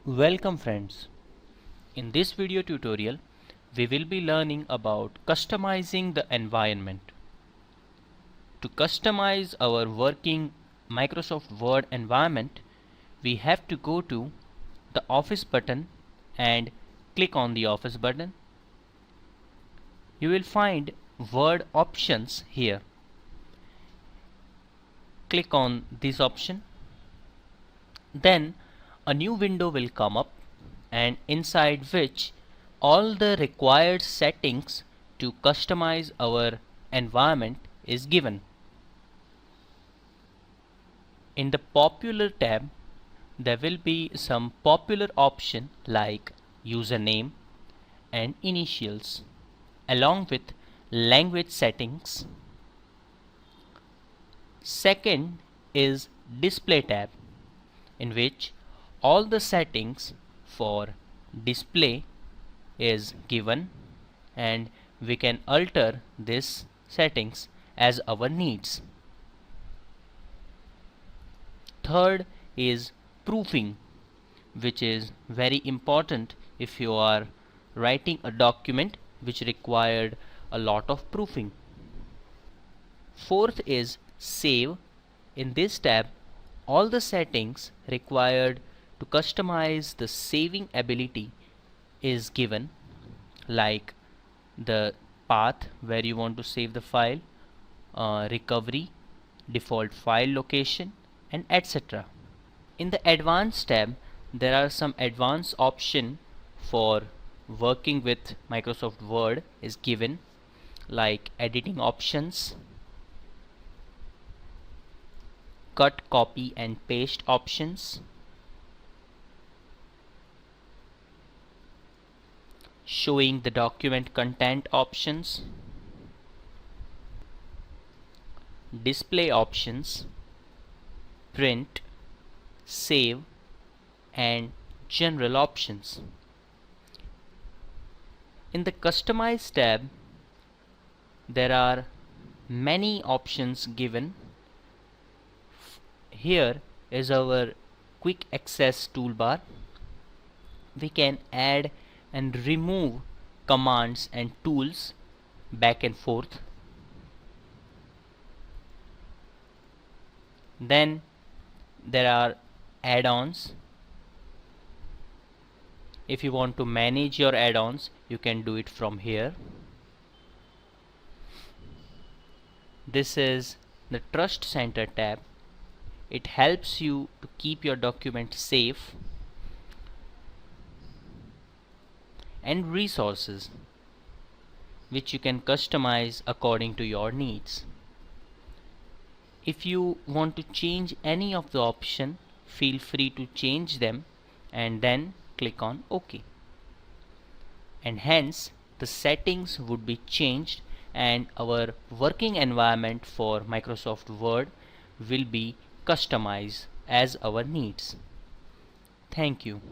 Welcome friends. In this video tutorial, we will be learning about customizing the environment. To customize our working Microsoft Word environment, we have to go to the Office button and click on the Office button. You will find Word options here. Click on this option. Then a new window will come up, and inside which all the required settings to customize our environment is given. In the Popular tab, there will be some popular option like username and initials along with language settings. Second is Display tab, in which all the settings for display is given, and we can alter this settings as our needs. Third is proofing, which is very important if you are writing a document which required a lot of proofing. Fourth is save. In this tab, all the settings required to customize the saving ability is given, like the path where you want to save the file, recovery, default file location, and etc. In the Advanced tab, there are some advanced option for working with Microsoft Word is given, like editing options, cut, copy and paste options, showing the document content options, display options, print, save and general options. In the Customize tab, there are many options given. Here is our quick access toolbar. We can add and remove commands and tools back and forth. Then there are add-ons. If you want to manage your add-ons, you can do it from here. This is the Trust Center tab. It helps you to keep your document safe. And resources, which you can customize according to your needs. If you want to change any of the option, feel free to change them and then click on OK. And hence the settings would be changed and our working environment for Microsoft Word will be customized as our needs. Thank you.